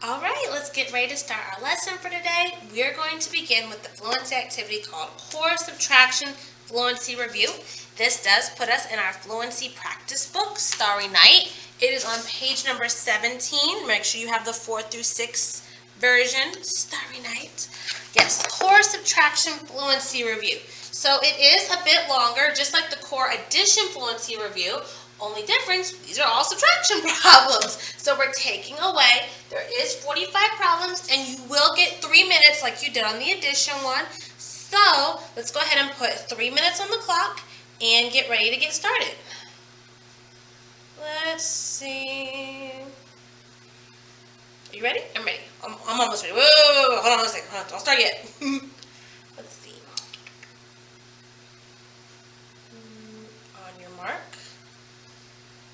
All right, let's get ready to start our lesson for today. We are going to begin with the fluency activity called Core Subtraction Fluency Review. This does put us in our fluency practice book, Starry Night. It is on page number 17. Make sure you have the 4 through 6 version, Starry Night. Yes, Core Subtraction Fluency Review. So it is a bit longer, just like the Core Addition Fluency Review. Only difference, these are all subtraction problems. So we're taking away, there is 45 problems, and you will get 3 minutes like you did on the addition one. So let's go ahead and put 3 minutes on the clock and get ready to get started. Let's see. Are you ready? I'm ready. I'm almost ready. Whoa. Hold on a second. Don't start yet. Let's see. On your mark.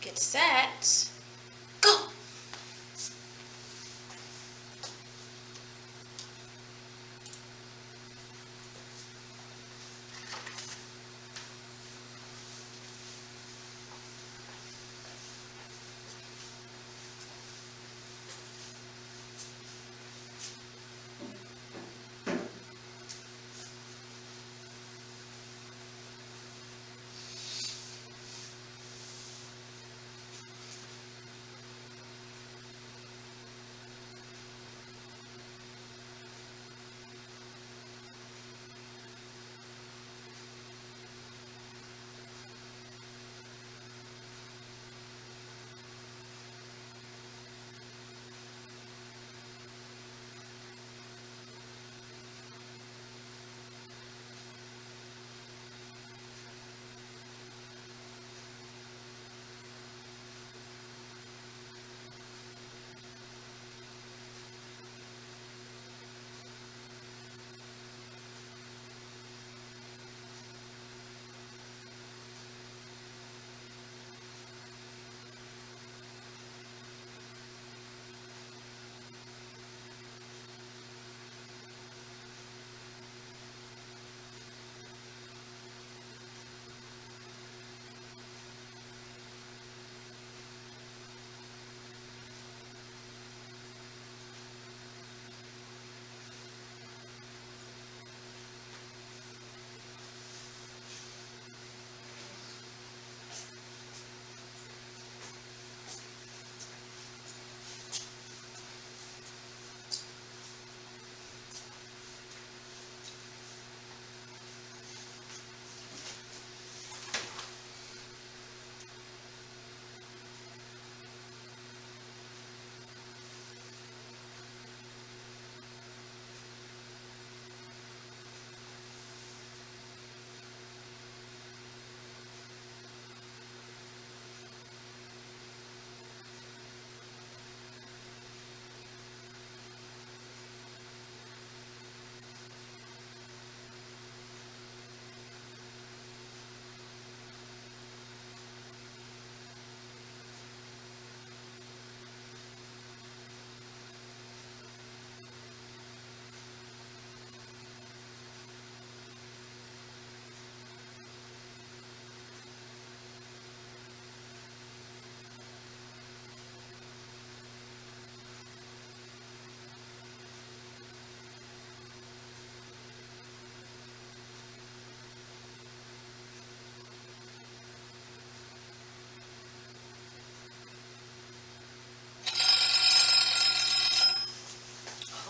Get set. Go!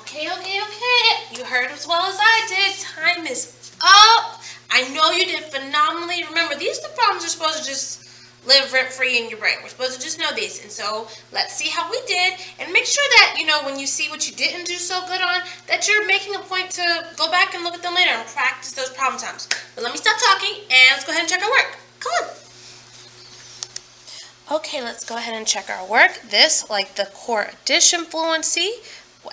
Okay. You heard as well as I did. Time is up. I know you did phenomenally. Remember, these are the problems you're supposed to just live rent-free in your brain. We're supposed to just know these. And so let's see how we did. And make sure that, when you see what you didn't do so good on, that you're making a point to go back and look at them later and practice those problem times. But let me stop talking and let's go ahead and check our work. Come on. Okay, let's go ahead and check our work. This, like the core addition fluency,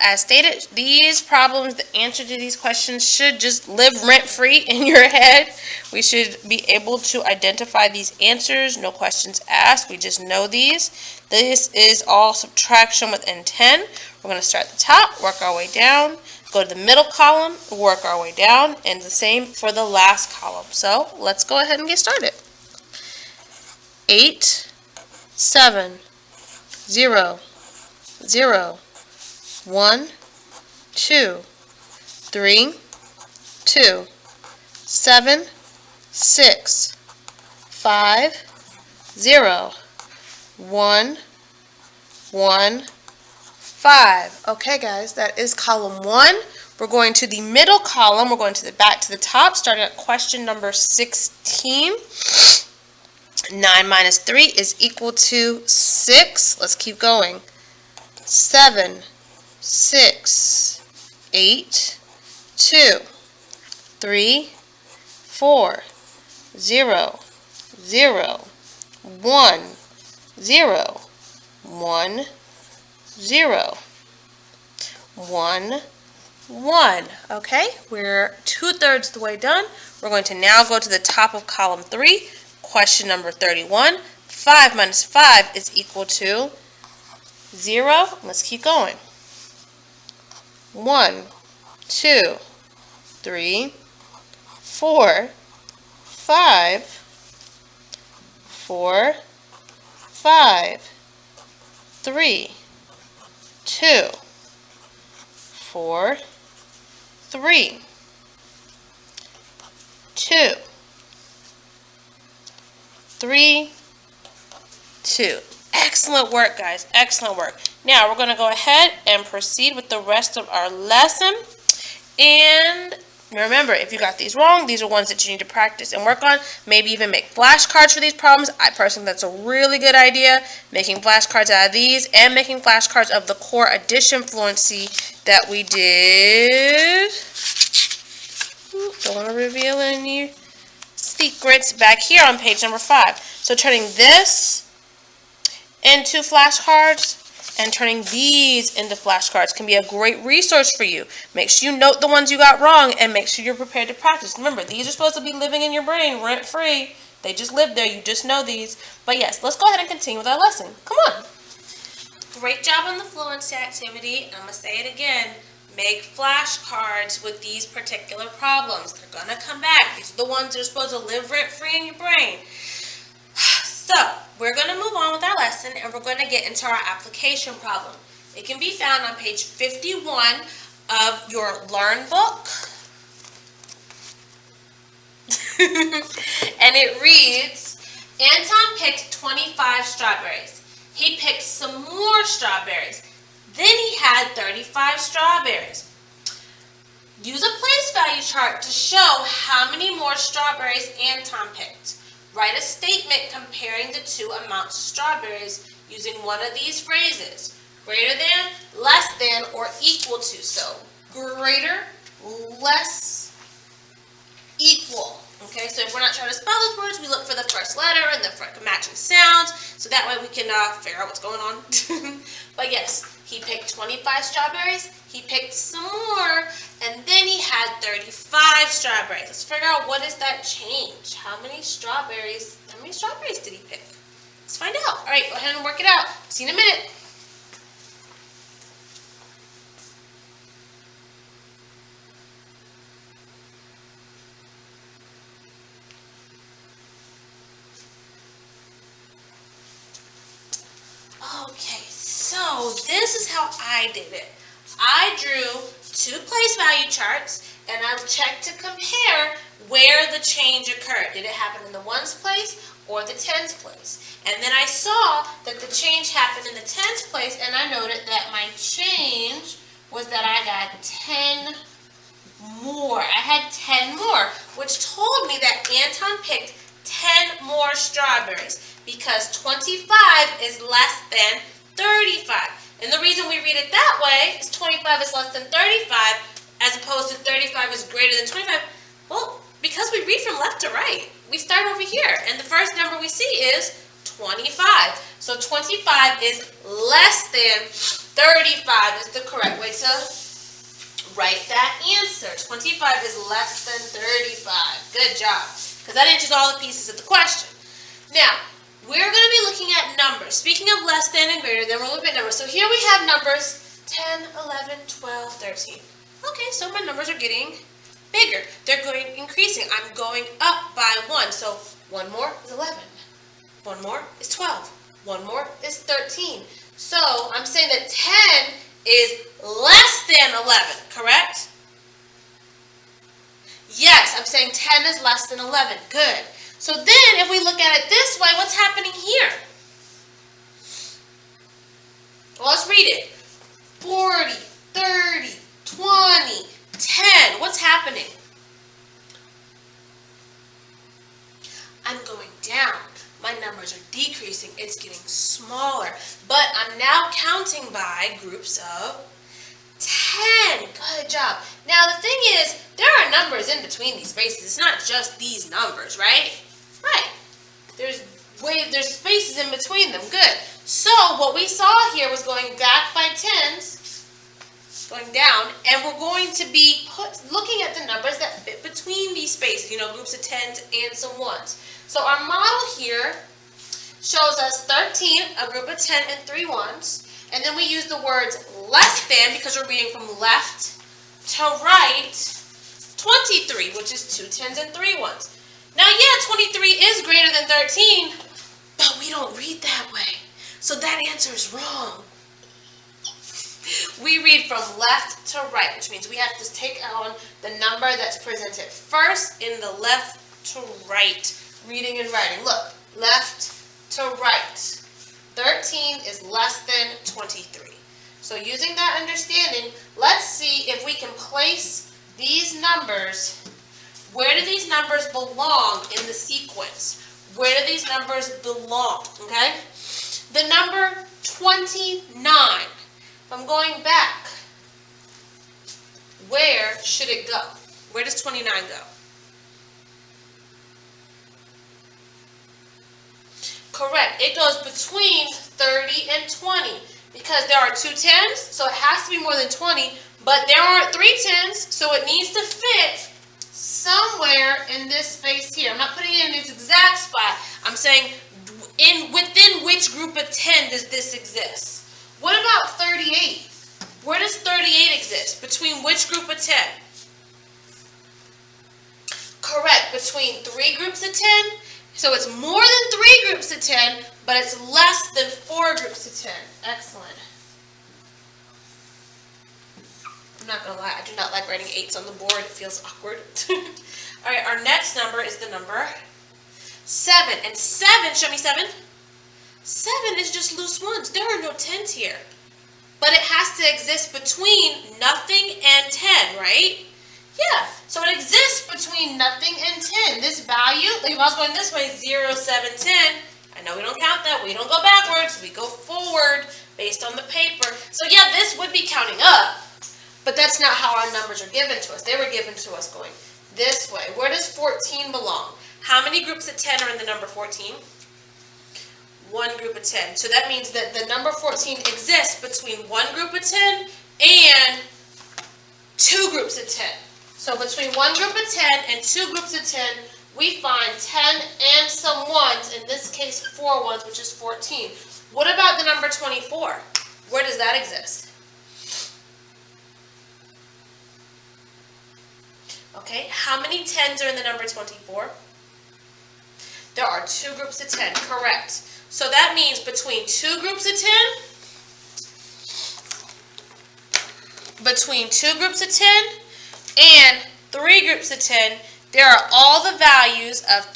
as stated, these problems, the answer to these questions should just live rent-free in your head. We should be able to identify these answers, no questions asked. We just know these. This is all subtraction within 10. We're going to start at the top, work our way down, go to the middle column, work our way down, and the same for the last column. So let's go ahead and get started. 8, 7, 0, 0, 1, 2, 3, 2, 7, 6, 5, 0, 1, 1, 5. Okay, guys, that is column 1. We're going to the middle column. We're going to back to the top, starting at question number 16. 9 minus 3 is equal to 6. Let's keep going. 7, 6, 8, 2, 3, 4, 0, 0, 1, 0, 1, 0, 1, 1. Okay, we're 2/3 the way done. We're going to now go to the top of column 3. Question number 31. 5 minus 5 is equal to 0. Let's keep going. 1, 2, 3, 4, 5, 4, 5, 3, 2, 4, 3, 2, 3, 2. Excellent work, guys. Excellent work. Now, we're going to go ahead and proceed with the rest of our lesson. And remember, if you got these wrong, these are ones that you need to practice and work on. Maybe even make flashcards for these problems. I personally think that's a really good idea. Making flashcards out of these and making flashcards of the core addition fluency that we did. Don't want to reveal any secrets back here on page number 5. So turning this into flashcards and turning these into flashcards can be a great resource for you. Make sure you note the ones you got wrong and make sure you're prepared to practice. Remember, these are supposed to be living in your brain rent-free. They just live there. You just know these. But yes, let's go ahead and continue with our lesson. Come on. Great job on the fluency activity. I'm going to say it again. Make flashcards with these particular problems. They're going to come back. These are the ones that are supposed to live rent-free in your brain. So, we're going to move on with our lesson and we're going to get into our application problem. It can be found on page 51 of your Learn book. And it reads, Anton picked 25 strawberries. He picked some more strawberries. Then he had 35 strawberries. Use a place value chart to show how many more strawberries Anton picked. Write a statement comparing the two amounts of strawberries using one of these phrases. Greater than, less than, or equal to. So, greater, less, equal. Okay, so if we're not trying to spell those words, we look for the first letter and the matching sounds. So that way we can figure out what's going on. But yes, he picked 25 strawberries. He picked some more. And then he had 35 strawberries. Let's figure out what is that change. How many strawberries did he pick? Let's find out. All right, go ahead and work it out. See you in a minute. Okay, so this is how I did it. I drew 2 place value charts and I checked to compare where the change occurred. Did it happen in the ones place or the tens place? And then I saw that the change happened in the tens place and I noted that my change was that I got 10 more. I had 10 more, which told me that Anton picked 10 more strawberries because 25 is less than 35. And the reason we read it that way is 25 is less than 35 as opposed to 35 is greater than 25. Well, because we read from left to right. We start over here and the first number we see is 25. So 25 is less than 35 is the correct way to write that answer. 25 is less than 35. Good job. Because that answers all the pieces of the question. Now, we're going to be looking at numbers. Speaking of less than and greater than, we're looking at numbers. So here we have numbers 10, 11, 12, 13. Okay, so my numbers are getting bigger. They're going increasing. I'm going up by 1. So 1 more is 11. 1 more is 12. 1 more is 13. So I'm saying that 10 is less than 11, correct? Yes, I'm saying 10 is less than 11. Good. So then if we look at it this way, what's happening here? Well, let's read it. 40, 30, 20, 10. What's happening? I'm going down. My numbers are decreasing. It's getting smaller. But I'm now counting by groups of 10. Good job. Now the thing is, there are numbers in between these spaces. It's not just these numbers, right? Right. There's spaces in between them. Good. So what we saw here was going back by tens, going down, and we're going to be looking at the numbers that fit between these spaces, groups of tens and some ones. So our model here shows us 13, a group of 10 and 3 ones, and then we use the words less than because we're reading from left to right, 23, which is 2 tens and 3 ones. Now, yeah, 23 is greater than 13, but we don't read that way. So that answer is wrong. We read from left to right, which means we have to take on the number that's presented first in the left to right reading and writing. Look, left to right. 13 is less than 23. So using that understanding, let's see if we can place these numbers. Where do these numbers belong in the sequence? Where do these numbers belong? Okay? The number 29. If I'm going back, where should it go? Where does 29 go? Correct. It goes between 30 and 20 because there are 2 tens, so it has to be more than 20, but there aren't 3 tens, so it needs to fit somewhere in this space here. I'm not putting it in its exact spot. I'm saying within which group of 10 does this exist? What about 38? Where does 38 exist? Between which group of 10? Correct. Between 3 groups of 10. So it's more than 3 groups of 10, but it's less than 4 groups of 10. Excellent. I'm not going to lie, I do not like writing 8s on the board. It feels awkward. All right, our next number is the number 7. And 7, show me 7. 7 is just loose ones. There are no 10s here. But it has to exist between nothing and 10, right? Yeah, so it exists between nothing and 10. This value, like if I was going this way, 0, 7, 10. I know we don't count that. We don't go backwards. We go forward based on the paper. So yeah, this would be counting up. But that's not how our numbers are given to us. They were given to us going this way. Where does 14 belong? How many groups of 10 are in the number 14? 1 group of 10. So that means that the number 14 exists between 1 group of 10 and 2 groups of 10. So between 1 group of 10 and 2 groups of 10, we find 10 and some ones, in this case 4 ones, which is 14. What about the number 24? Where does that exist? Okay, how many 10s are in the number 24? There are 2 groups of 10, correct. So that means between 2 groups of 10, between 2 groups of 10 and 3 groups of 10, there are all the values of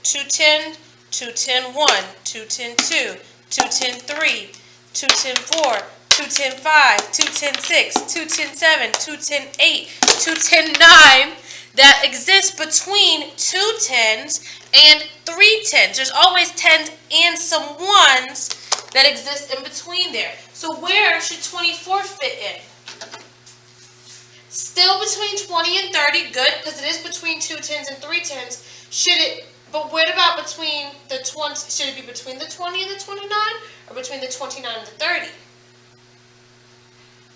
210, 210, 1, 210, 2, 210, 3, 210, 4, 210, 5, 210, 6, 210, 7, 210, 8, 210, 9 that exists between 2 10s and 3 10s. There's always 10s and some 1s that exist in between there. So where should 24 fit in? Still between 20 and 30, good, because it is between 2 10s and 3 10s. But what about between the 20, should it be between the 20 and the 29, or between the 29 and the 30?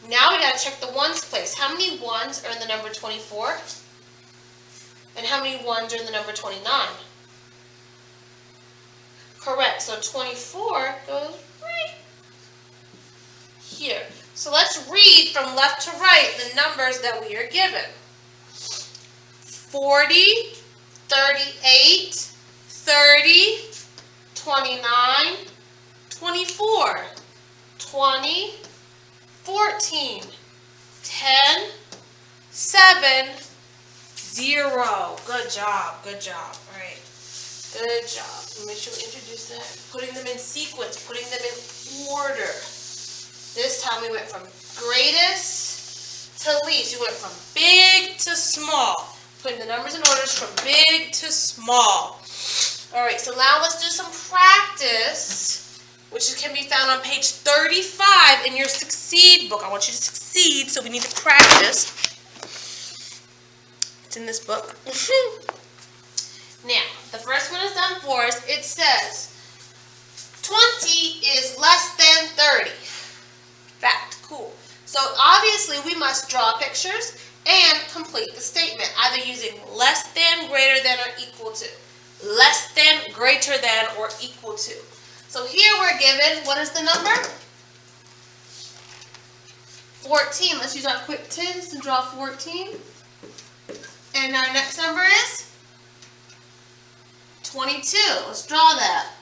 Now we got to check the ones place. How many ones are in the number 24? And how many ones are in the number 29? Correct, so 24 goes right here. So let's read from left to right the numbers that we are given. 40, 38, 30, 29, 24, 20, 14, 10, 7, 0. Good job. Good job. All right. Good job. Make sure we introduce that. Putting them in sequence, putting them in order. This time we went from greatest to least. We went from big to small. Putting the numbers in orders from big to small. All right, so now let's do some practice, which can be found on page 35 in your Succeed book. I want you to succeed, so we need to practice. It's in this book. Now, the first one is done for us. It says 20 is less than 30. Fact, cool. So obviously we must draw pictures and complete the statement, either using less than, greater than, or equal to. Less than, greater than, or equal to. So here we're given, what is the number? 14. Let's use our quick tins to draw 14. And our next number is 22. Let's draw that.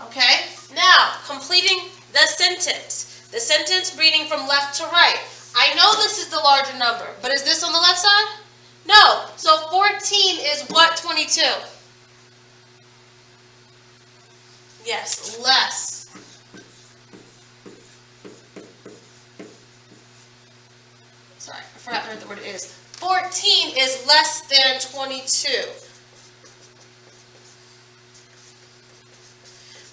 Okay? Now, completing the sentence. The sentence reading from left to right. I know this is the larger number, but is this on the left side? No. So 14 is what 22? Yes, less. Sorry, I forgot what the word is. 14 is less than 22.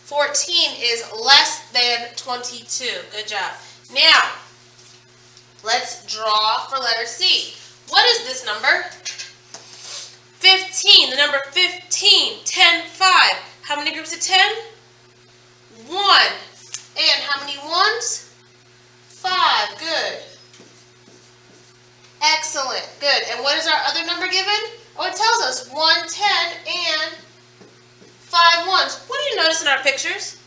14 is less than 22. Good job. Now, let's draw for letter C. What is this number? 15. The number 15. 10, 5. How many groups of 10? 1. And how many ones? 5. Good. Excellent. Good. And what is our other number given? Oh, it tells us 1, 10, and 5 ones. What do you notice in our pictures?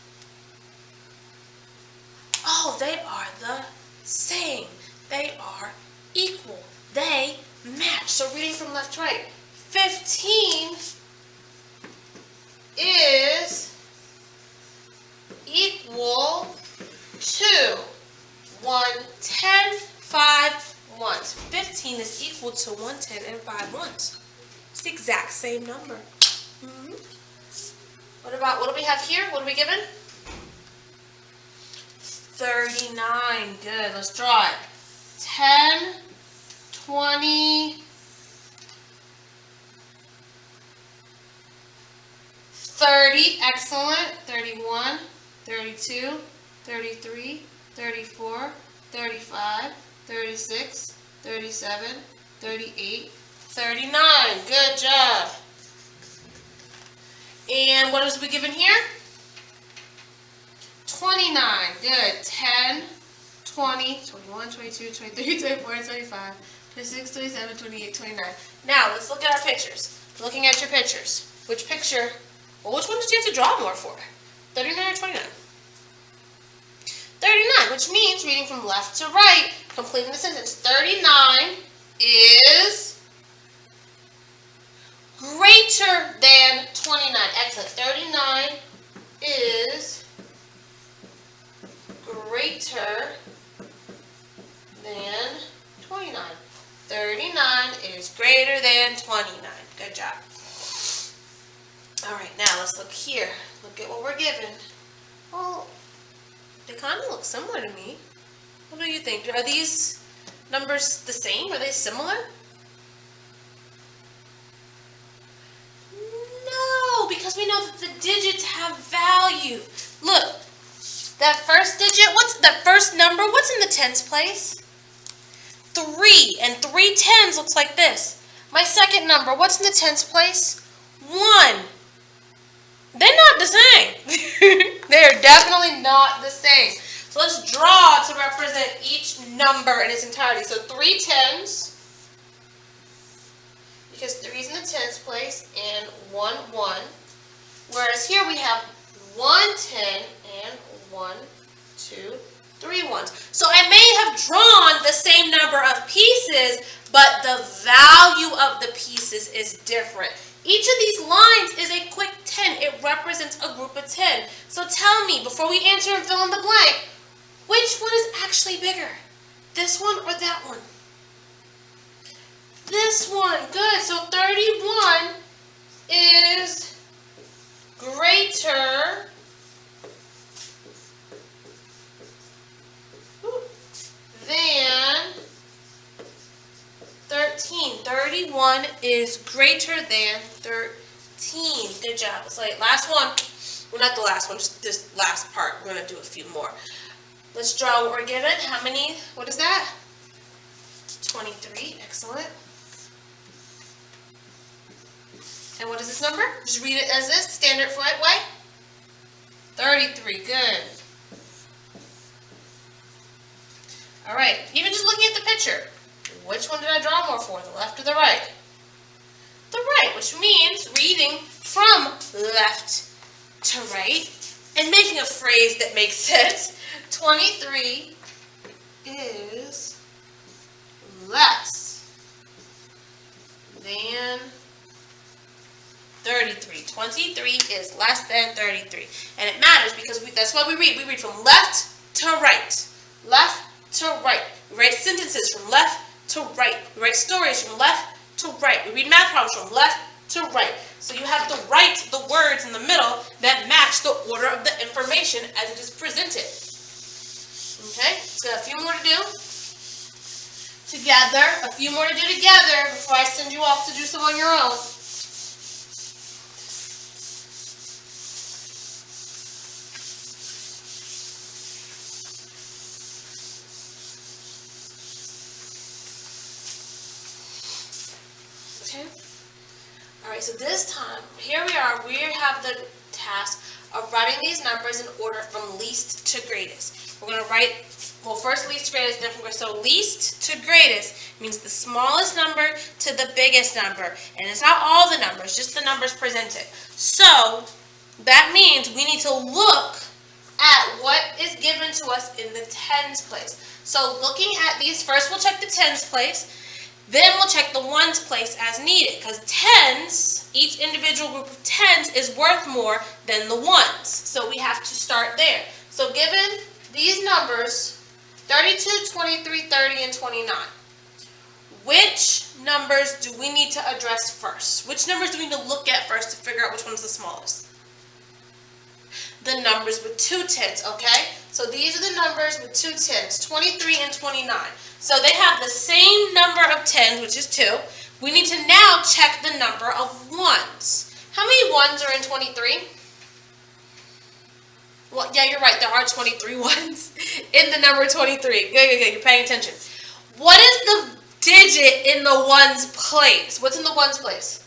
Oh, they are the same. They are equal. They match. So reading from left to right. 15 is equal to 1, 10, 5 ones. 15 is equal to 1, 10, and 5 ones. It's the exact same number. What do we have here? What are we given? 39. Good. Let's draw it. 10, 20, 30. Excellent. 31, 32, 33, 34, 35, 36, 37, 38, 39. Good job. And what is we given here? 29. Good. 10, 20, 21, 22, 23, 24, 25, 26, 27, 28, 29. Now, let's look at our pictures. Looking at your pictures. Which picture, well, which one did you have to draw more for? 39 or 29? 39, which means reading from left to right, completing the sentence. 39 is greater than 29. Excellent. 39 is greater than 29. 39 is greater than 29. Good job. All right, now let's look here. Look at what we're given. Well, they kind of look similar to me. What do you think? Are these numbers the same? Are they similar? Because we know that the digits have value. Look, that first digit, what's that first number? What's in the tens place? 3, and 3 tens looks like this. My second number, what's in the tens place? 1. They're not the same. They're definitely not the same. So let's draw to represent each number in its entirety. So 3 tens, because 3 is in the tens place, and 1, 1. Whereas here we have 1 10 and 1, 2, 3 ones. So I may have drawn the same number of pieces, but the value of the pieces is different. Each of these lines is a quick 10. It represents a group of 10. So tell me, before we answer and fill in the blank, which one is actually bigger? This one or that one? This one. Good. So 31 is greater than 13. 31 is greater than 13. Good job. Let's say last one. Well, not the last one, just this last part. We're going to do a few more. Let's draw what we're given. How many? What is that? 23. Excellent. And what is this number? Just read it as this, standard way. 33. Good. All right. Even just looking at the picture, which one did I draw more for, the left or the right? The right, which means reading from left to right and making a phrase that makes sense. 23 is less than 33. 23 is less than 33. And it matters because that's what we read. We read from left to right. Left to right. We write sentences from left to right. We write stories from left to right. We read math problems from left to right. So you have to write the words in the middle that match the order of the information as it is presented. Okay, so a few more to do together. A few more to do together before I send you off to do some on your own. Okay. All right, so this time, here we are. We have the task of writing these numbers in order from least to greatest. We're going to write, well, first least to greatest, then from so least to greatest means the smallest number to the biggest number. And it's not all the numbers, just the numbers presented. So that means we need to look at what is given to us in the tens place. So looking at these, first we'll check the tens place. Then we'll check the ones place as needed, because tens, each individual group of tens is worth more than the ones. So we have to start there. So given these numbers, 32, 23, 30, and 29, which numbers do we need to address first? Which numbers do we need to look at first to figure out which one's the smallest? The numbers with two tens, okay? So these are the numbers with two tens, 23 and 29. So they have the same number of tens, which is 2. We need to now check the number of ones. How many ones are in 23? Well, yeah, you're right. There are 23 ones in the number 23. Good. You're paying attention. What is the digit in the ones place? What's in the ones place?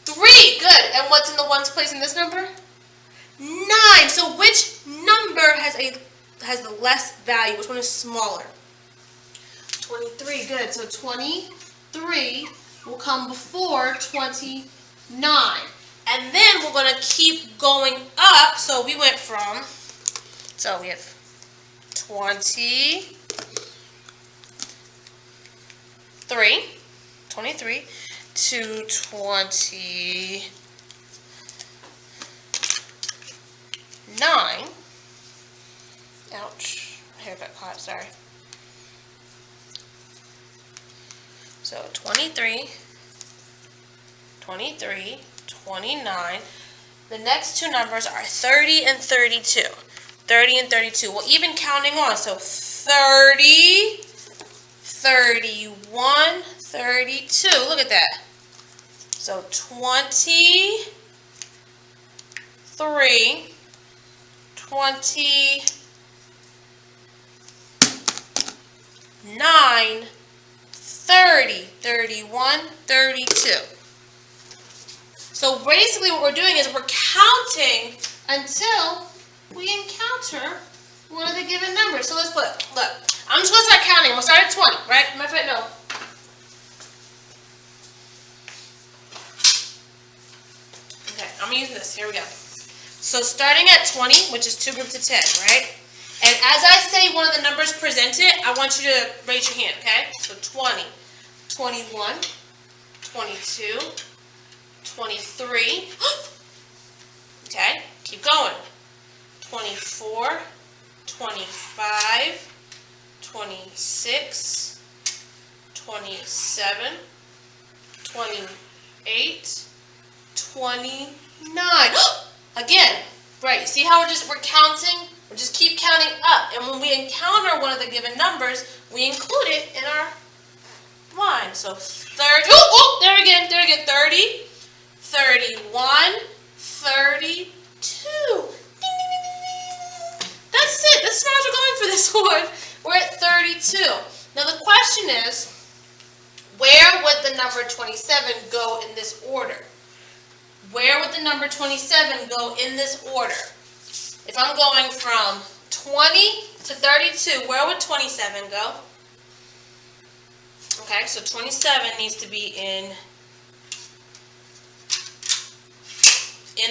3. Good. And what's in the ones place in this number? 9. So which number has the less value? Which one is smaller? 23. Good. So 23 will come before 29. And then we're going to keep going up. So we went from, so we have 23 to 29. Ouch, my hair got caught, sorry. So 23, 29. The next two numbers are 30 and 32. 30 and 32. Well, even counting on. So 30, 31, 32. Look at that. So 23, 29, 30, 31, 32. So basically what we're doing is we're counting until we encounter one of the given numbers. So let's put, look, I'm just going to start counting. We'll start at 20, right? Matter of fact, no. Okay, I'm going to use this. Here we go. So starting at 20, which is two groups of 10, right? And as I say one of the numbers presented, I want you to raise your hand, okay? So 20, 21, 22, 23. Okay, keep going. 24, 25, 26, 27, 28, 29. Again, right, you see how we're counting? We just keep counting up. And when we encounter one of the given numbers, we include it in our line. So 30, there again, 30, 31, 32. Ding, ding, ding, ding, ding. That's it. That's as far as we're going for this one. We're at 32. Now the question is, where would the number 27 go in this order? Where would the number 27 go in this order? If I'm going from 20 to 32, where would 27 go? Okay, so 27 needs to be in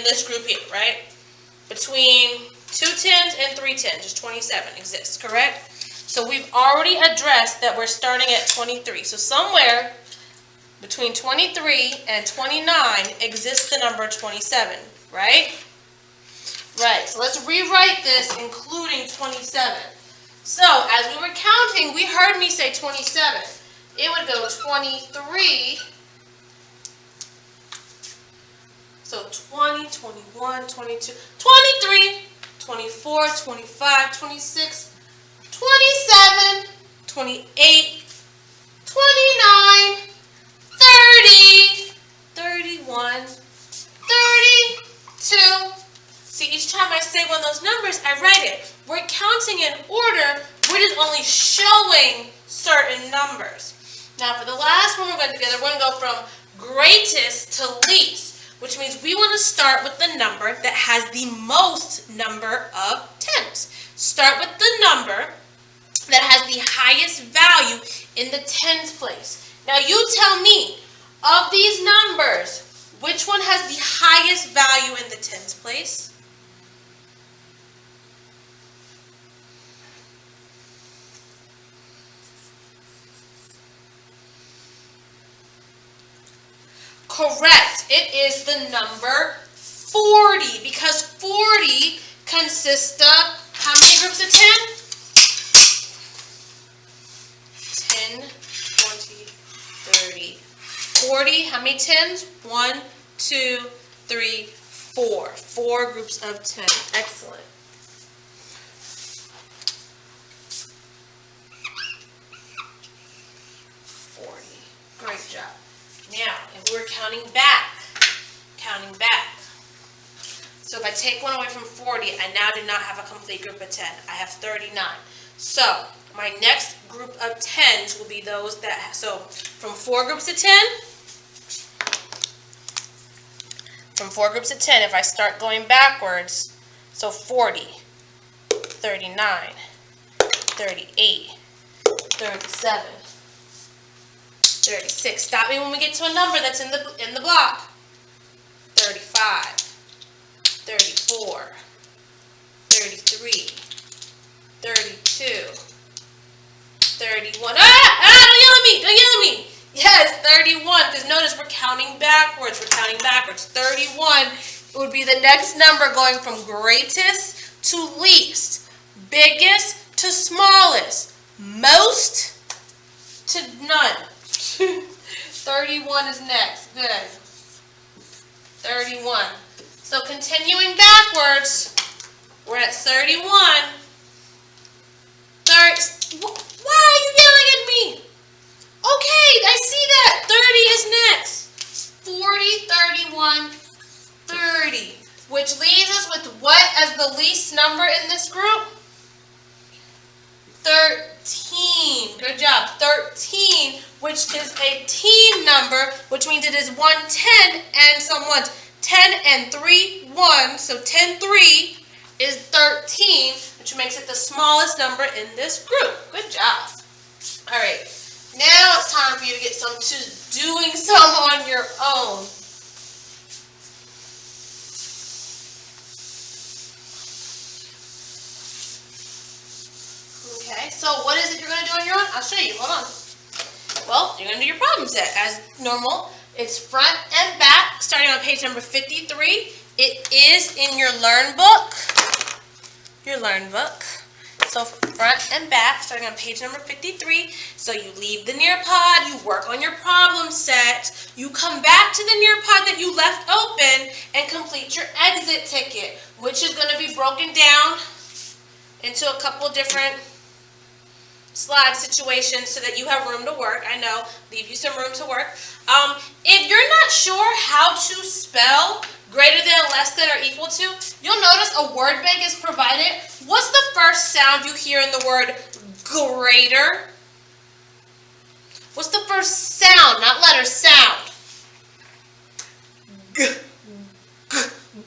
this group here, right? Between 2 10s and 3 10s, just 27 exists, correct? So we've already addressed that we're starting at 23. So somewhere between 23 and 29 exists the number 27, right? Right, so let's rewrite this including 27. So as we were counting, we heard me say 27. It would go 23. So 20, 21, 22, 23, 24, 25, 26, 27, 28, 29, 30, 31, 32. See, each time I say one of those numbers, I write it. We're counting in order. We're just only showing certain numbers. Now, for the last one we're going to do together, we're going to go from greatest to least, which means we want to start with the number that has the most number of tens. Start with the number that has the highest value in the tens place. Now, you tell me, of these numbers, which one has the highest value in the tens place? Correct. It is the number 40 because 40 consists of how many groups of 10? 10, 20, 30, 40. How many tens? 1, 2, 3, 4. 4 groups of 10. Excellent. Great job. Now, if we're counting back. So if I take one away from 40, I now do not have a complete group of 10. I have 39. So my next group of 10s will be those that, so from 4 groups of 10, if I start going backwards, so 40, 39, 38, 37, 36. Stop me when we get to a number that's in the block. 35, 34, 33, 32, 31. Don't yell at me. Yes, 31, because notice we're counting backwards. 31 would be the next number going from greatest to least, biggest to smallest, most to none. 31 is next. Good. 31. So continuing backwards, we're at 31. Why are you yelling at me? Okay, I see that. 30 is next. 40, 31, 30. Which leaves us with what as the least number in this group? 13. Good job. 13, which is a teen number, which means it is 1 10 and some ones. 10 and 3, 1. So 10, 3 is 13, which makes it the smallest number in this group. Good job. All right. Now it's time for you to get to doing some on your own. Okay, so what is it you're going to do on your own? I'll show you. Hold on. Well, you're going to do your problem set as normal. It's front and back, starting on page number 53. It is in your Learn book. So front and back, starting on page number 53. So you leave the Nearpod, you work on your problem set, you come back to the Nearpod that you left open and complete your exit ticket, which is going to be broken down into a couple different slide situations so that you have room to work. I know, leave you some room to work. If you're not sure how to spell greater than, less than, or equal to, you'll notice a word bank is provided. What's the first sound you hear in the word greater? What's the first sound, not letter, sound?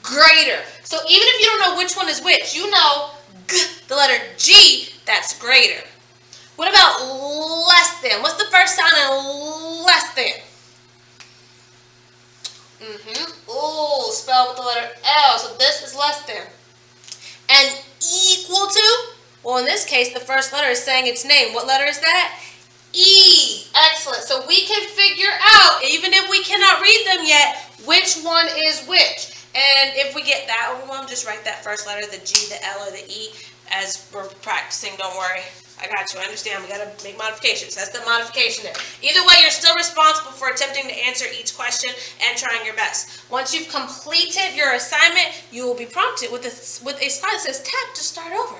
Greater. So even if you don't know which one is which, you know the letter G, that's greater. What about less than? What's the first sound in less than? Ooh, spelled with the letter L, so this is less than. And equal to? Well, in this case, the first letter is saying its name. What letter is that? E. Excellent. So we can figure out, even if we cannot read them yet, which one is which. And if we get that overwhelmed, just write that first letter, the G, the L, or the E, as we're practicing. Don't worry. I got you. I understand. We got to make modifications. That's the modification there. Either way, you're still responsible for attempting to answer each question and trying your best. Once you've completed your assignment, you will be prompted with a slide that says tap to start over.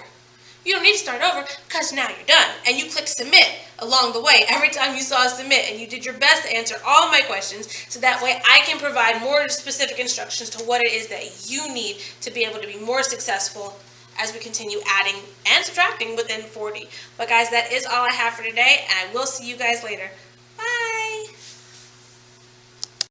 You don't need to start over because now you're done. And you click submit along the way every time you saw submit, and you did your best to answer all of my questions, so that way I can provide more specific instructions to what it is that you need to be able to be more successful as we continue adding and subtracting within 40. But guys, that is all I have for today, and I will see you guys later.